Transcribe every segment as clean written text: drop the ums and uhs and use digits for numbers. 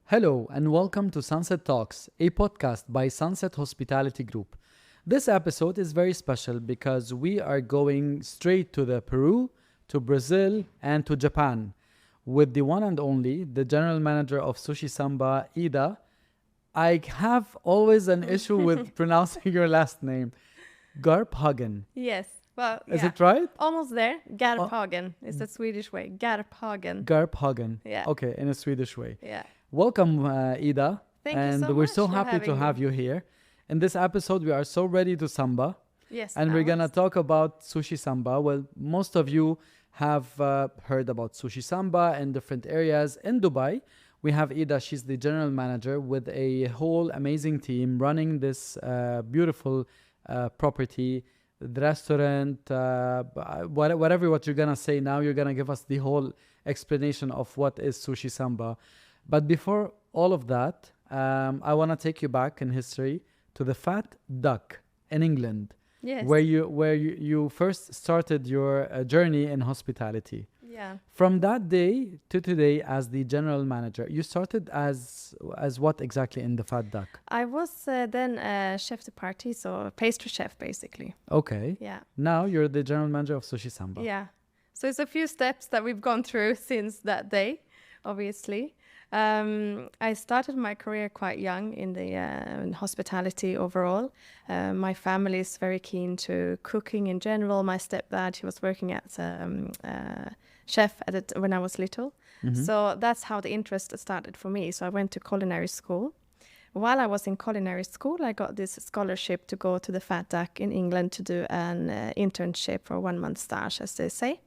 Hello and welcome to Sunset Talks, a podcast by Sunset Hospitality Group. This episode is very special because we are going straight to the Peru, to Brazil, and to Japan with the one and only, the general manager of SUSHISAMBA, Ida. I have always an issue with pronouncing your last name, Garphagen. Yes. Well, Is yeah. it right? Almost there. Garphagen is the Swedish way. Garphagen. Garphagen. Yeah. Okay, in a Swedish way. Yeah. Welcome, Ida. Thank you and so we're much so for happy to having have me. you here. In this episode, we are so ready to samba. Yes. And we're going to ours. talk about sushi samba. Well, most of you have heard about sushi samba in different areas. In Dubai, we have Ida. She's the general manager with a whole amazing team running this beautiful property, the restaurant, whatever what you're going to say now. You're going to give us the whole explanation of what is sushi samba. But before all of that, I want to take you back in history to the Fat Duck in England, Yes. where you first started your journey in hospitality. Yeah. From that day to today, as the general manager, you started as what exactly in the Fat Duck? I was then a chef de partie, so a pastry chef, basically. Okay. Yeah. Now you're the general manager of Sushi Samba. Yeah. So it's a few steps that we've gone through since that day, obviously. I started my career quite young in the in hospitality overall. My family is very keen to cooking in general. My stepdad, he was working as a chef when I was little. So that's how the interest started for me. So I went to culinary school. While I was in culinary school, I got this scholarship to go to the Fat Duck in England to do an internship for 1 month stage, as they say.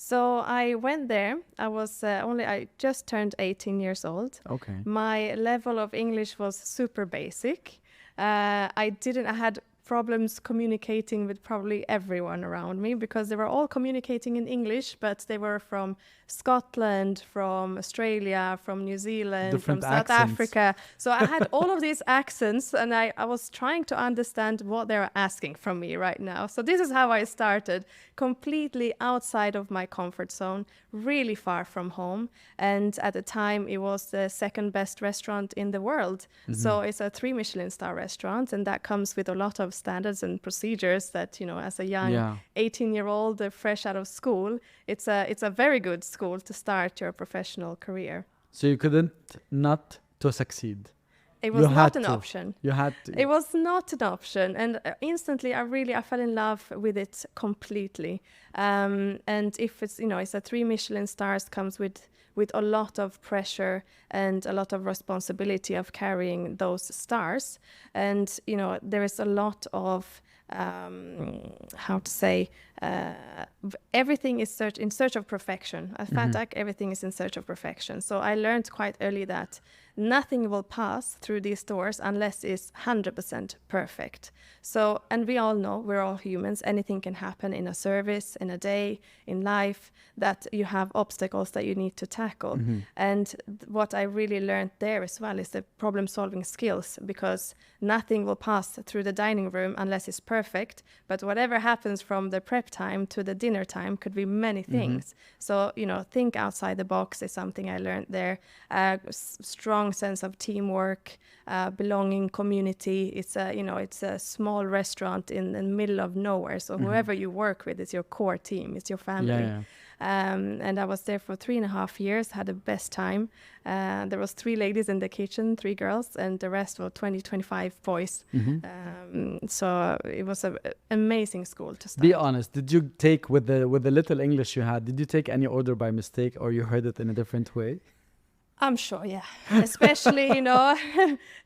So I went there. I just turned 18 years old. Okay. My level of English was super basic. I had problems communicating with probably everyone around me because they were all communicating in English, but they were from Scotland, from Australia, from New Zealand, Different from South accents. Africa. So I had all of these accents and I was trying to understand what they were asking from me right now. So this is how I started, completely outside of my comfort zone, really far from home. And at the time, it was the second best restaurant in the world. So it's a 3 Michelin star restaurant, and that comes with a lot of standards and procedures that, as a young 18-year-old fresh out of school, it's a very good school to start your professional career. So you couldn't not to succeed. It was You not had an to. option. You had to. It was not an option, and instantly I fell in love with it completely. And if it's a 3 Michelin stars, comes with a lot of pressure and a lot of responsibility of carrying those stars, and there is a lot of everything is in search of perfection. At Fat Duck, everything is in search of perfection. So I learned quite early that nothing will pass through these doors unless it's 100% perfect. So, and we all know, we're all humans, anything can happen in a service, in a day, in life, that you have obstacles that you need to tackle. And what I really learned there as well is the problem-solving skills, because nothing will pass through the dining room unless it's perfect, but whatever happens from the prep time to the dinner time could be many things. So, think outside the box is something I learned there. Strong sense of teamwork, belonging, community. It's a small restaurant in the middle of nowhere. So whoever you work with is your core team, it's your family. Yeah. And I was there for 3.5 years, had the best time. There was 3 ladies in the kitchen, 3 girls, and the rest were 25 boys. So it was an amazing school to start. Be honest. Did you take with the little English you had? Did you take any order by mistake, or you heard it in a different way? I'm sure, yeah. Especially,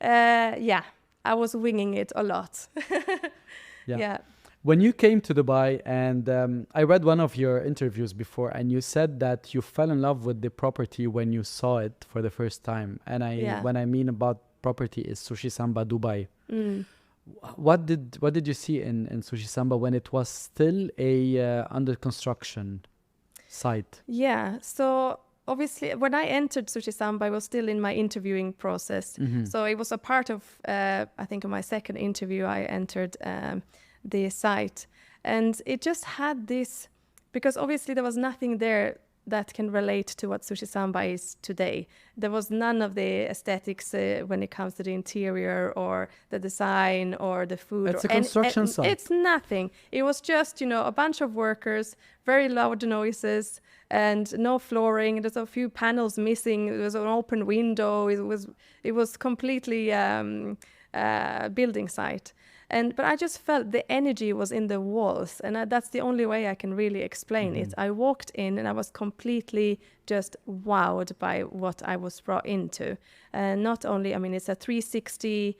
I was winging it a lot. Yeah. When you came to Dubai, and I read one of your interviews before, and you said that you fell in love with the property when you saw it for the first time. And when I mean about property is Sushi Samba Dubai. What did you see in Sushi Samba when it was still a under construction site? Yeah, so obviously when I entered Sushi Samba, I was still in my interviewing process. So it was a part of, I think, of my second interview, I entered the site. And it just had this, because obviously there was nothing there that can relate to what SUSHISAMBA is today. There was none of the aesthetics when it comes to the interior or the design or the food. It's a construction site. It's nothing. It was just, a bunch of workers, very loud noises, and no flooring. There's a few panels missing. There was an open window. It was completely building site. But I just felt the energy was in the walls, and that's the only way I can really explain it. I walked in and I was completely just wowed by what I was brought into. Not only, it's a 360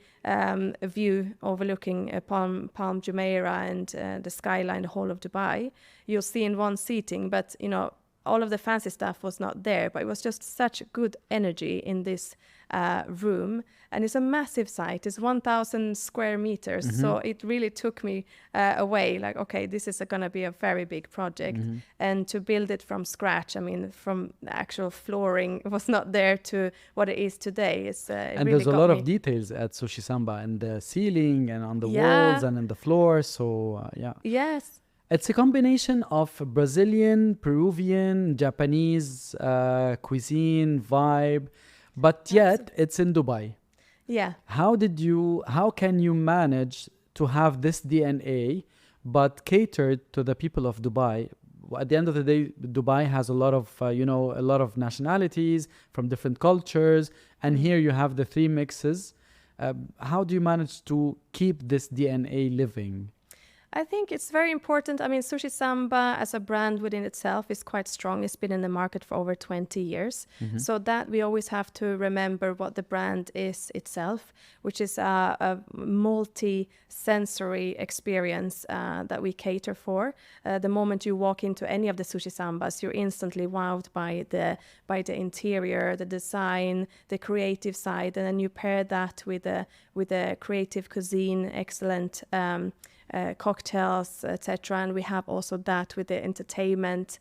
view overlooking Palm Jumeirah and the skyline, the whole of Dubai. You'll see in one seating, but all of the fancy stuff was not there, but it was just such good energy in this room. And it's a massive site. It's 1,000 square meters. So it really took me away, like, okay, this is going to be a very big project. And to build it from scratch, from the actual flooring, it was not there to what it is today. And really there's a lot of details at SUSHISAMBA, and the ceiling and on the walls and on the floor. So, Yes. It's a combination of Brazilian, Peruvian, Japanese cuisine vibe, but yet it's in Dubai. Yeah. How can you manage to have this DNA but cater to the people of Dubai? At the end of the day, Dubai has a lot of nationalities from different cultures, and here you have the three mixes. How do you manage to keep this DNA living? I think it's very important. SUSHISAMBA as a brand within itself is quite strong. It's been in the market for over 20 years. So that we always have to remember what the brand is itself, which is a multi-sensory experience that we cater for. The moment you walk into any of the SUSHISAMBAs, you're instantly wowed by the interior, the design, the creative side, and then you pair that with a creative cuisine, excellent cocktails, etc. And we have also that with the entertainment,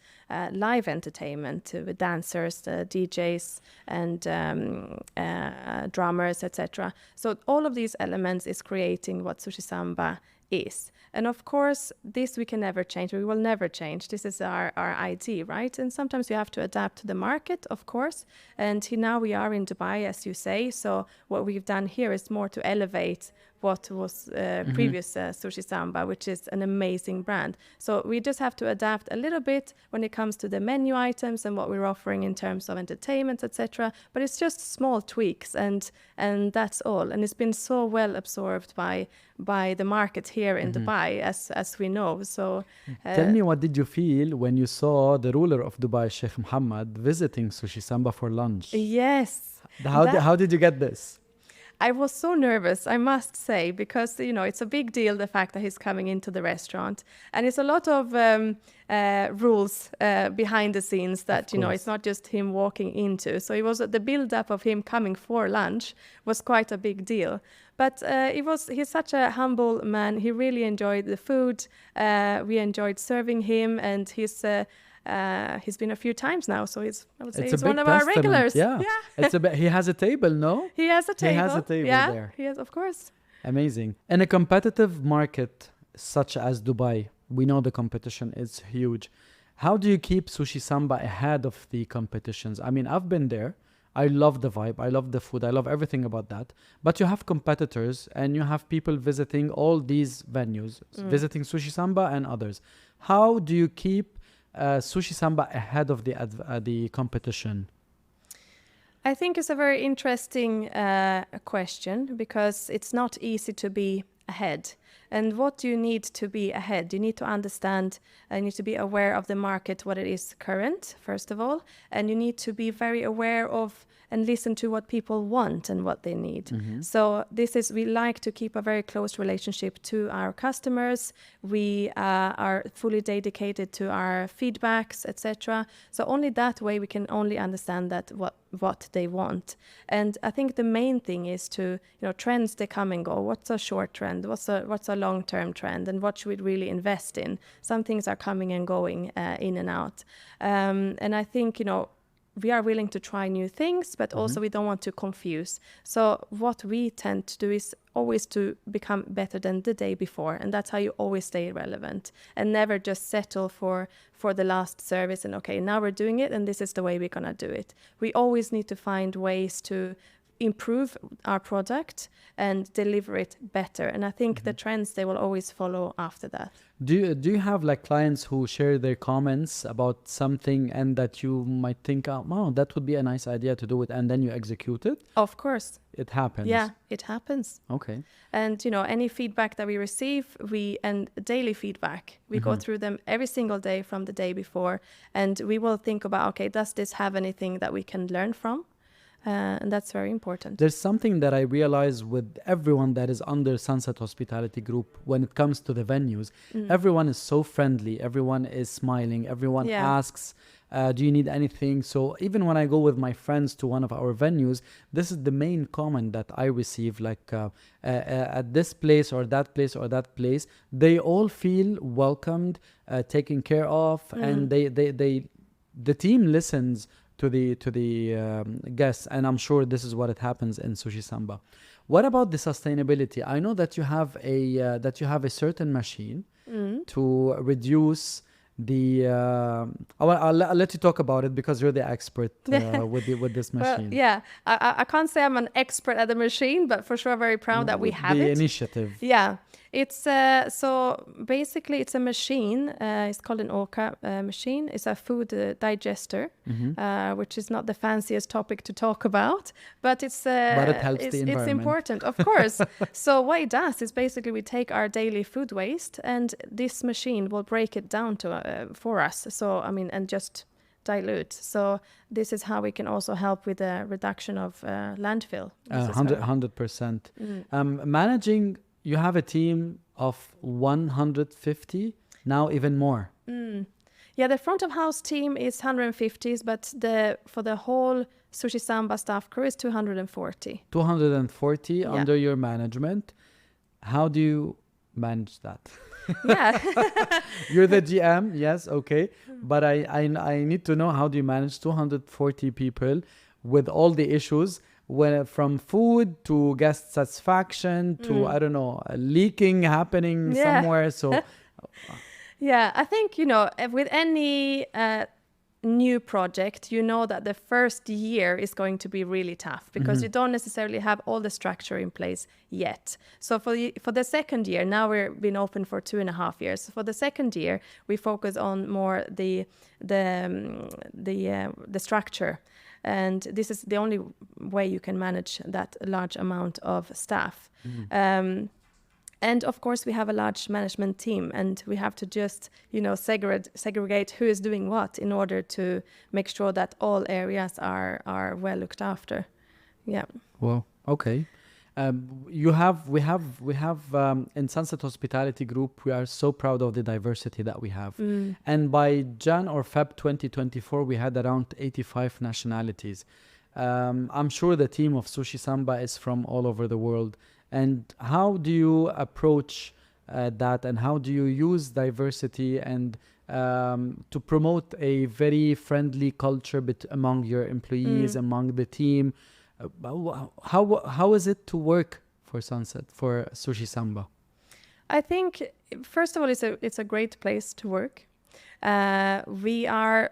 live entertainment with dancers, DJs, and drummers, etc. So all of these elements is creating what SUSHISAMBA is. And of course, this we can never change. We will never change. This is our ID, right? And sometimes you have to adapt to the market, of course. And now we are in Dubai, as you say. So what we've done here is more to elevate what was previous SUSHISAMBA, which is an amazing brand. So we just have to adapt a little bit when it comes to the menu items and what we're offering in terms of entertainment, etc. But it's just small tweaks, and that's all. And it's been so well absorbed by the market here in Dubai, as we know. So tell me, what did you feel when you saw the ruler of Dubai, Sheikh Mohammed, visiting SUSHISAMBA for lunch? Yes. How did you get this? I was so nervous, I must say, because, it's a big deal, the fact that he's coming into the restaurant. And it's a lot of rules behind the scenes that, it's not just him walking into. So it was the build-up of him coming for lunch was quite a big deal. But he's such a humble man. He really enjoyed the food. We enjoyed serving him, and he's been a few times now, so he's one of our regulars. Yeah. He has a table, no? He has a table there. He has, of course. Amazing. In a competitive market such as Dubai, we know the competition is huge. How do you keep SUSHISAMBA ahead of the competitions? I've been there. I love the vibe. I love the food. I love everything about that. But you have competitors, and you have people visiting all these venues, visiting SUSHISAMBA and others. How do you keep SUSHISAMBA ahead of the competition? I think it's a very interesting question, because it's not easy to be ahead. And what do you need to be ahead? You need to understand, you need to be aware of the market, what it is current, first of all. And you need to be very aware of and listen to what people want and what they need. So we like to keep a very close relationship to our customers. We are fully dedicated to our feedbacks, etc. So only that way we can only understand that what they want. And I think the main thing is to, trends, they come and go. What's a short trend? What's a long-term trend? And what should we really invest in? Some things are coming and going in and out. And I think, we are willing to try new things, but also we don't want to confuse. So what we tend to do is always to become better than the day before, and that's how you always stay relevant and never just settle for the last service and okay, now we're doing it and this is the way we're gonna do it. We always need to find ways to improve our product and deliver it better, and I think the trends, they will always follow after that. Do you have like clients who share their comments about something and that you might think, oh, that would be a nice idea to do it, and then you execute it? Of course. It happens. Yeah, it happens. Okay. And any feedback that we receive, and daily feedback, we go through them every single day from the day before, and we will think about, okay, does this have anything that we can learn from? And that's very important. There's something that I realize with everyone that is under Sunset Hospitality Group when it comes to the venues. Everyone is so friendly. Everyone is smiling. Everyone asks, do you need anything? So even when I go with my friends to one of our venues, this is the main comment that I receive, like at this place or that place or that place, they all feel welcomed, taken care of, and the team listens to the guests, and I'm sure this is what it happens in SUSHISAMBA. What about the sustainability? I know that you have a certain machine to reduce the. I'll let you talk about it because you're the expert with this machine. Well, yeah, I can't say I'm an expert at the machine, but for sure very proud that we have the it. initiative. Yeah. It's so basically it's a machine. It's called an Orca machine. It's a food digester, which is not the fanciest topic to talk about, but it's but it helps the environment. It's important, of course. So what it does is basically we take our daily food waste, and this machine will break it down to for us. So and just dilute. So this is how we can also help with the reduction of landfill. 100%. Managing. You have a team of 150, now even more. Yeah, the front of house team is 150s, but for the whole SUSHISAMBA staff crew is 240. 240 under your management. How do you manage that? Yeah. You're the GM, yes, okay. But I need to know, how do you manage 240 people with all the issues? From food to guest satisfaction to leaking happening somewhere. So yeah, I think with any new project, that the first year is going to be really tough because you don't necessarily have all the structure in place yet. So for the second year, now we've been open for 2.5 years. For the second year, we focus on more the structure. And this is the only way you can manage that large amount of staff. And of course, we have a large management team, and we have to just, segregate who is doing what in order to make sure that all areas are well looked after. Yeah. Well, okay. We have in Sunset Hospitality Group, we are so proud of the diversity that we have. And by Jan or Feb 2024, we had around 85 nationalities. I'm sure the team of SUSHISAMBA is from all over the world. And how do you approach that, and how do you use diversity and to promote a very friendly culture among your employees, among the team? How is it to work for SUSHISAMBA? I think, first of all, it's a great place to work. We are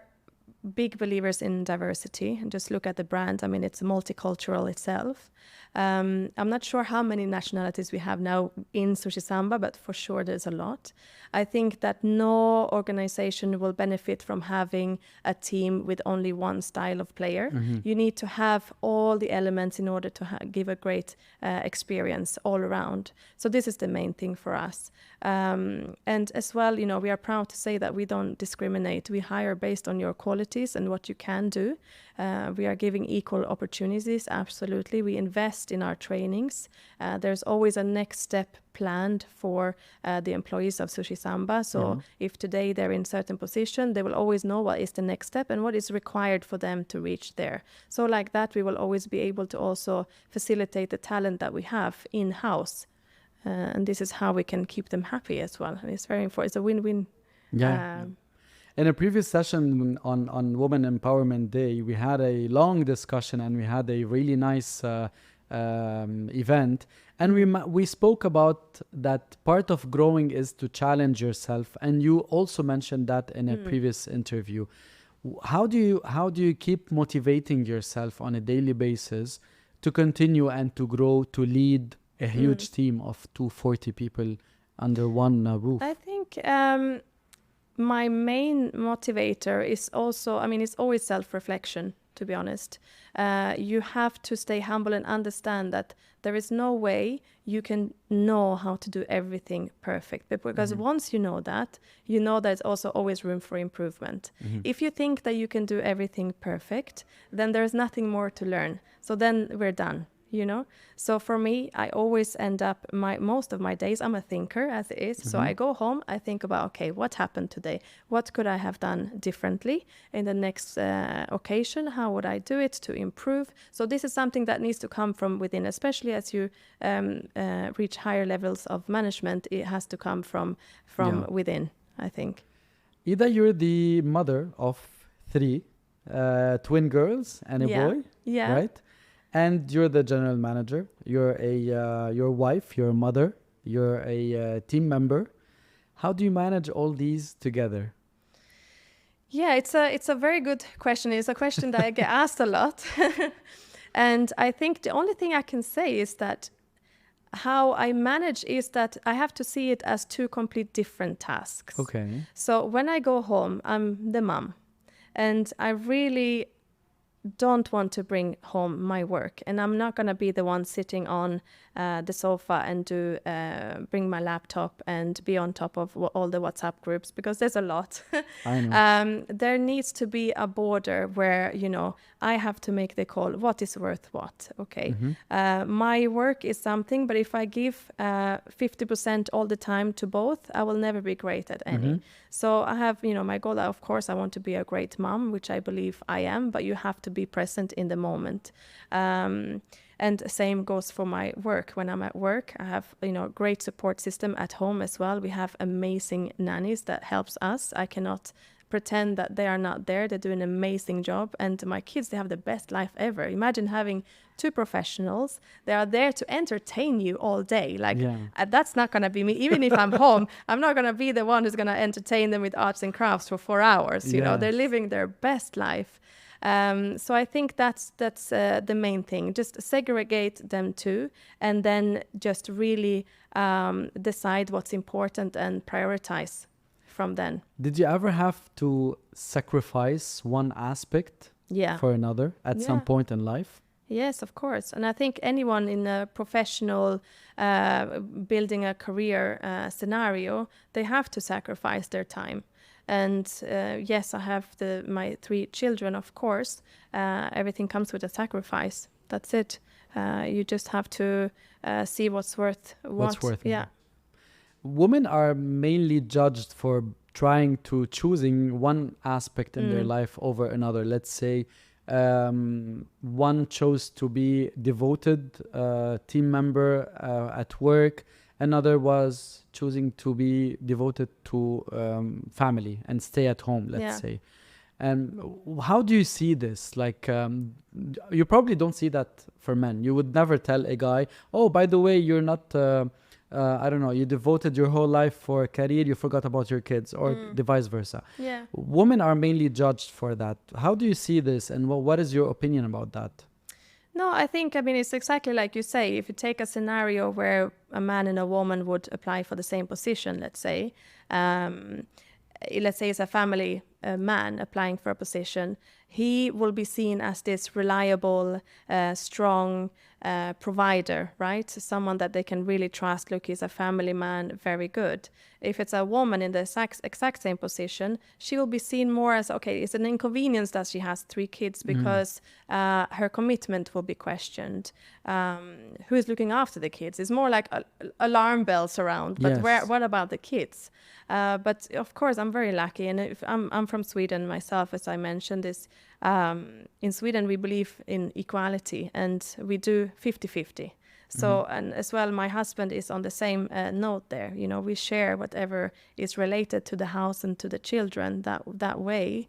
big believers in diversity, and just look at the brand. It's multicultural itself. I'm not sure how many nationalities we have now in SUSHISAMBA, but for sure there's a lot. I think that no organization will benefit from having a team with only one style of player. You need to have all the elements in order to give a great experience all around. So this is the main thing for us. And as well, we are proud to say that we don't discriminate. We hire based on your qualities and what you can do. We are giving equal opportunities, absolutely. We invest in our trainings. There's always a next step planned for the employees of SUSHISAMBA. So if today they're in certain position, they will always know what is the next step and what is required for them to reach there. So like that, we will always be able to also facilitate the talent that we have in-house. And this is how we can keep them happy as well. And it's very important. It's a win-win. Yeah. In a previous session on Women Empowerment Day, we had a long discussion and we had a really nice event. And we spoke about that part of growing is to challenge yourself. And you also mentioned that in a previous interview. How do you keep motivating yourself on a daily basis to continue and to grow, to lead a huge team of 240 people under one roof? I think my main motivator is also, it's always self-reflection, to be honest. You have to stay humble and understand that there is no way you can know how to do everything perfect. Because once you know there's also always room for improvement. If you think that you can do everything perfect, then there's nothing more to learn. So then we're done. So for me, I always end up most of my days, I'm a thinker as it is. So I go home, I think about, okay, what happened today? What could I have done differently in the next occasion? How would I do it to improve? So this is something that needs to come from within, especially as you reach higher levels of management. It has to come from within, I think. Ida, you're the mother of 3 twin girls and a boy, right? And you're the general manager. You're your wife, your mother. You're a team member. How do you manage all these together? Yeah, it's a very good question. It's a question that I get asked a lot, and I think the only thing I can say is that how I manage is that I have to see it as 2 complete different tasks. Okay. So when I go home, I'm the mom, and I really don't want to bring home my work, and I'm not going to be the one sitting on the sofa and bring my laptop and be on top of all the WhatsApp groups, because there's a lot. I know. There needs to be a border where I have to make the call, what is worth what. Okay. My work is something, but if I give 50% all the time to both, I will never be great at any. So I have my goal. Of course I want to be a great mom, which I believe I am, but you have to be present in the moment. And same goes for my work. When I'm at work, I have great support system at home as well. We have amazing nannies that helps us. I cannot pretend that they are not there. They do an amazing job, and my kids, they have the best life ever. Imagine having 2 professionals. They are there to entertain you all day. That's not going to be me. Even if I'm home, I'm not going to be the one who's going to entertain them with arts and crafts for 4 hours. They're living their best life. So I think that's the main thing. Just segregate them 2, and then just really decide what's important and prioritize from then. Did you ever have to sacrifice one aspect for another at some point in life? Yes, of course. And I think anyone in a professional building a career scenario, they have to sacrifice their time. And yes, I have my 3 children, of course. Everything comes with a sacrifice. That's it. You just have to see what's worth what. Yeah. Women are mainly judged for choosing one aspect in their life over another. Let's say one chose to be devoted team member at work. Another was choosing to be devoted to family and stay at home, let's say. And how do you see this? You probably don't see that for men. You would never tell a guy, oh, by the way, you're not, you devoted your whole life for a career, you forgot about your kids, or the vice versa. Yeah. Women are mainly judged for that. How do you see this, and what is your opinion about that? No, I think, it's exactly like you say. If you take a scenario where a man and a woman would apply for the same position, let's say it's a family man applying for a position, he will be seen as this reliable, strong provider, right? Someone that they can really trust. Look, he's a family man, very good. If it's a woman in the exact same position, she will be seen more as, okay, it's an inconvenience that she has 3 kids because her commitment will be questioned. Who is looking after the kids? It's more like alarm bells around, but what about the kids? But of course, I'm very lucky, and if I'm from Sweden myself, as I mentioned. In Sweden, we believe in equality, and we do 50-50. So, and as well, my husband is on the same note there. You know, we share whatever is related to the house and to the children. That way,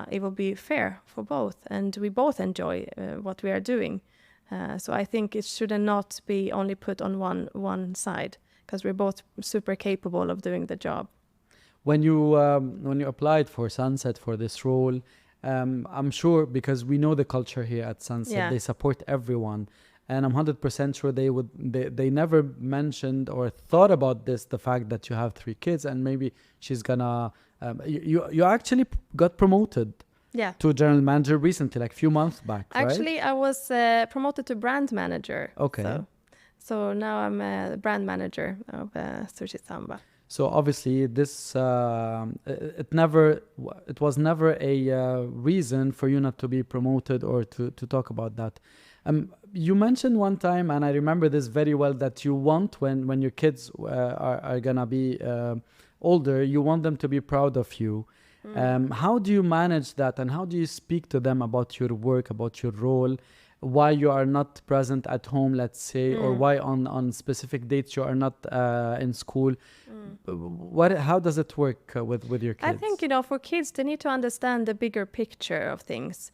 it will be fair for both, and we both enjoy what we are doing. So I think it should not be only put on one side, because we're both super capable of doing the job. When you applied for Sunset for this role, I'm sure, because we know the culture here at Sunset, they support everyone, and I'm 100% sure they never mentioned or thought about this, the fact that you have 3 kids and maybe she's gonna you actually got promoted to general manager recently, like a few months back, right? Actually, I was promoted to brand manager. Okay. So now I'm a brand manager of SUSHISAMBA. So obviously, this it was never a reason for you not to be promoted or to talk about that. You mentioned one time, and I remember this very well, that you want when your kids are gonna be older, you want them to be proud of you. How do you manage that, and how do you speak to them about your work, about your role? Why you are not present at home, let's say, or why on specific dates you are not in school? How does it work with your kids? I think, for kids, they need to understand the bigger picture of things.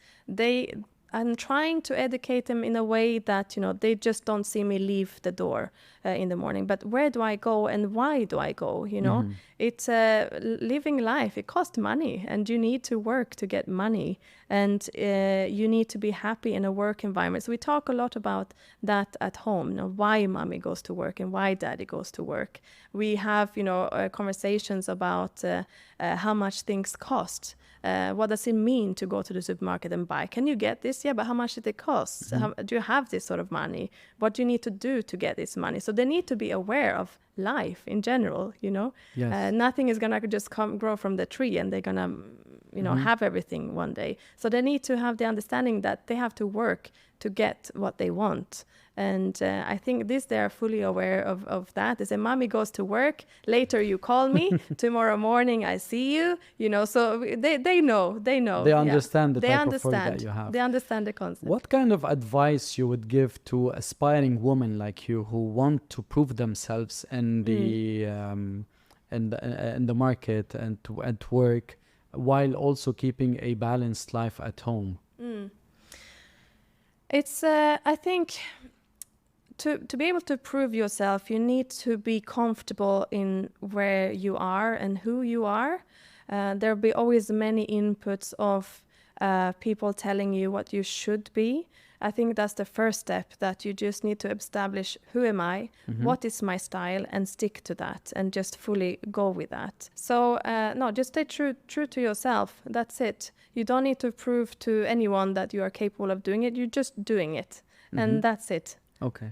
I'm trying to educate them in a way that, they just don't see me leave the door in the morning. But where do I go and why do I go? It's living life. It costs money, and you need to work to get money, and you need to be happy in a work environment. So we talk a lot about that at home, why mommy goes to work and why daddy goes to work. We have, conversations about how much things cost. What does it mean to go to the supermarket and buy? Can you get this? Yeah, but how much did it cost? Do you have this sort of money? What do you need to do to get this money? So they need to be aware of life in general, Yes. Nothing is gonna just grow from the tree and they're gonna, have everything one day. So they need to have the understanding that they have to work to get what they want. And I think they are fully aware of that. They say, mommy goes to work, later you call me, tomorrow morning I see you, so they know. They understand the type of work that you have. They understand the concept. What kind of advice you would give to aspiring women like you who want to prove themselves in the market and at work, while also keeping a balanced life at home? It's, I think, to be able to prove yourself, you need to be comfortable in where you are and who you are. There'll be always many inputs of people telling you what you should be. I think that's the first step, that you just need to establish, who am I, what is my style, and stick to that, and just fully go with that. So just stay true to yourself. That's it. You don't need to prove to anyone that you are capable of doing it. You're just doing it, and that's it. Okay.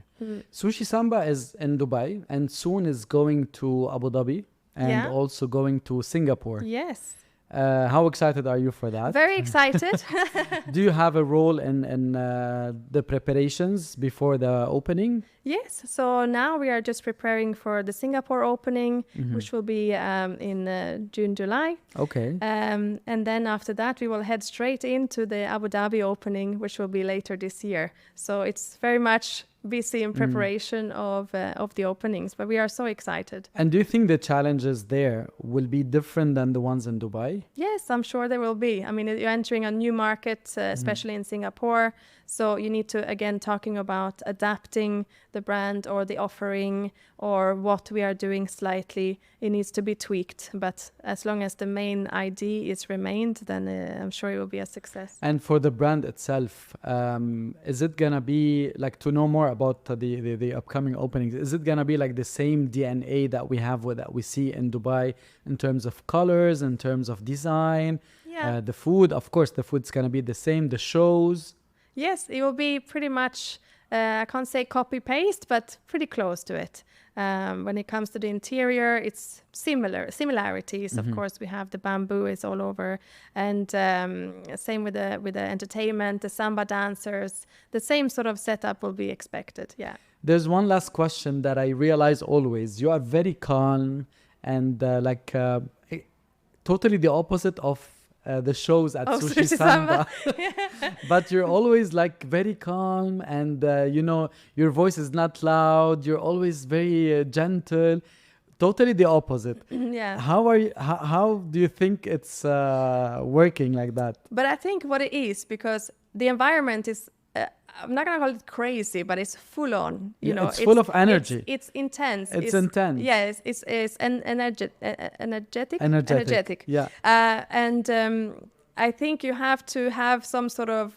SUSHISAMBA is in Dubai and soon is going to Abu Dhabi and also going to Singapore. Yes. How excited are you for that? Very excited. Do you have a role in the preparations before the opening? Yes. So now we are just preparing for the Singapore opening, which will be in June, July. Okay. And then after that, we will head straight into the Abu Dhabi opening, which will be later this year. So it's very much busy in preparation of the openings, but we are so excited. And do you think the challenges there will be different than the ones in Dubai? Yes, I'm sure there will be. I mean, you're entering a new market, especially in Singapore. So you need to, again, talking about adapting the brand or the offering or what we are doing slightly. It needs to be tweaked. But as long as the main ID is remained, then I'm sure it will be a success. And for the brand itself, is it going to be, like, to know more about the upcoming openings, is it going to be like the same DNA that we have that we see in Dubai in terms of colors, in terms of design, the food? Of course, the food's going to be the same, the shows. Yes, it will be pretty much, I can't say copy-paste, but pretty close to it. When it comes to the interior, it's similarities. Of course, we have the bamboo is all over, and same with the entertainment, the samba dancers. The same sort of setup will be expected. Yeah. There's one last question that I realize always. You are very calm and totally the opposite of the shows at Oh, Sushi Sushi Samba. Samba. But you're always like very calm, and your voice is not loud. You're always very gentle. Totally the opposite. Yeah. How do you think it's working like that? But I think what it is, because the environment is, I'm not gonna call it crazy, but it's full on. It's full of energy. It's intense. It's intense. Yes, it's energetic. Yeah. I think you have to have some sort of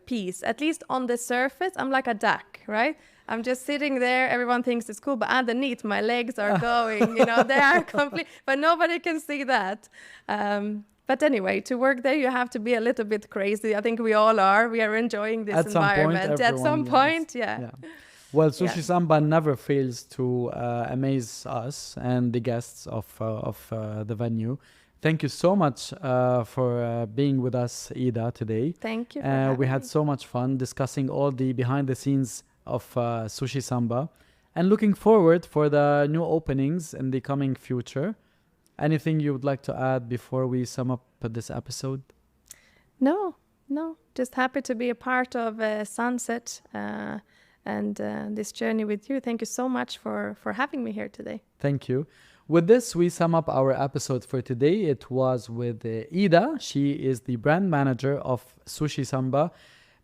peace. At least on the surface, I'm like a duck, right? I'm just sitting there. Everyone thinks it's cool, but underneath, my legs are going. They are complete. But nobody can see that. But anyway, to work there, you have to be a little bit crazy. I think we all are. We are enjoying this environment. At some point, yeah. Well, Sushi Samba never fails to amaze us and the guests of the venue. Thank you so much for being with us, Ida, today. Thank you for having we had me. so much fun discussing all the behind the scenes of Sushi Samba, and looking forward for the new openings in the coming future. Anything you would like to add before we sum up this episode? No. Just happy to be a part of Sunset and this journey with you. Thank you so much for having me here today. Thank you. With this, we sum up our episode for today. It was with Ida. She is the brand manager of Sushi Samba.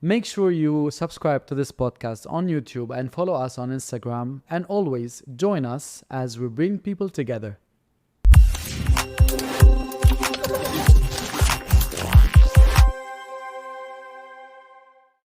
Make sure you subscribe to this podcast on YouTube and follow us on Instagram. And always join us as we bring people together.